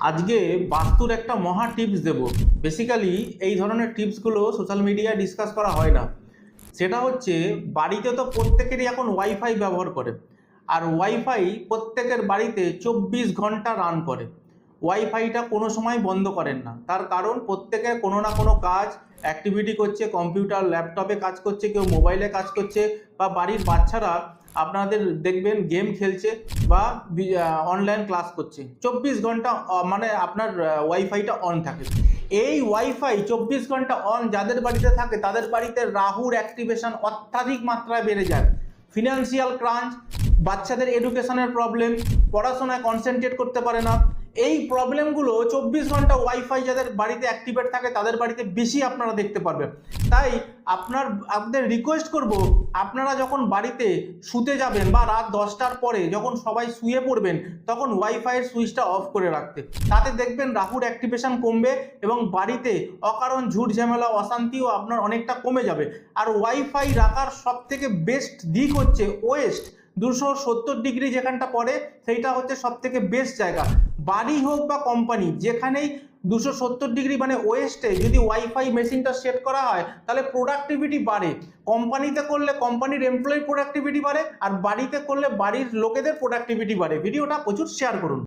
আজকে বাস্তুর একটা মহা টিপস দেব। বেসিক্যালি এই ধরনের টিপসগুলো সোশ্যাল মিডিয়ায় ডিসকাস করা হয় না। সেটা হচ্ছে, বাড়িতে তো প্রত্যেকেরই এখন ওয়াইফাই ব্যবহার করে, আর ওয়াইফাই প্রত্যেকের বাড়িতে 24 ঘন্টা রান করে। ওয়াইফাইটা কোনো সময় বন্ধ করেন না, তার কারণ প্রত্যেকে কোনো না কোনো কাজ অ্যাক্টিভিটি করছে, কম্পিউটার ল্যাপটপে কাজ করছে, কেউ মোবাইলে কাজ করছে, বা বাড়ির বাচ্চারা আপনাদের দেখবেন গেম খেলছে বা অনলাইন ক্লাস করছে। 24 ঘন্টা মানে আপনার ওয়াইফাইটা অন থাকে। এই ওয়াইফাই 24 ঘন্টা অন যাদের বাড়িতে থাকে তাদের বাড়িতে রাহুর অ্যাক্টিভেশন অত্যাধিক মাত্রায় বেড়ে যায়। ফিনান্সিয়াল ক্রাঞ্চ, বাচ্চাদের এডুকেশনের প্রবলেম, পড়াশোনায় কনসেন্ট্রেট করতে পারে না, এই প্রবলেমগুলো 24 ঘন্টা ওয়াইফাই যাদের বাড়িতে অ্যাক্টিভেট থাকে তাদের বাড়িতে বেশি আপনারা দেখতে পারবেন। তাই আপনাদের রিকোয়েস্ট করব, আপনারা যখন বাড়িতে শুতে যাবেন বা রাত 10টার পরে যখন সবাই শুয়ে পড়বেন, তখন ওয়াইফাইয়ের সুইচটা অফ করে রাখতে। তাতে দেখবেন রাহুর অ্যাক্টিভেশন কমবে এবং বাড়িতে অকারণ ঝুট ঝামেলা অশান্তিও আপনার অনেকটা কমে যাবে। আর ওয়াইফাই রাখার সব থেকে বেস্ট দিক হচ্ছে ওয়েস্ট। 270 ডিগ্রি যেখানটা পড়ে সেইটা হচ্ছে সব থেকে বেস্ট জায়গা। বাড়ি হোক বা কোম্পানি, যেখানেই 270 ডিগ্রি মানে ওয়েস্টে যদি ওয়াইফাই মেশিনটা সেট করা হয় তাহলে প্রোডাক্টিভিটি বাড়ে। কোম্পানিতে করলে কোম্পানির এমপ্লয়ি প্রোডাক্টিভিটি বাড়ে, আর বাড়িতে করলে বাড়ির লোকেদের প্রোডাক্টিভিটি বাড়ে। ভিডিওটা প্রচুর শেয়ার করুন।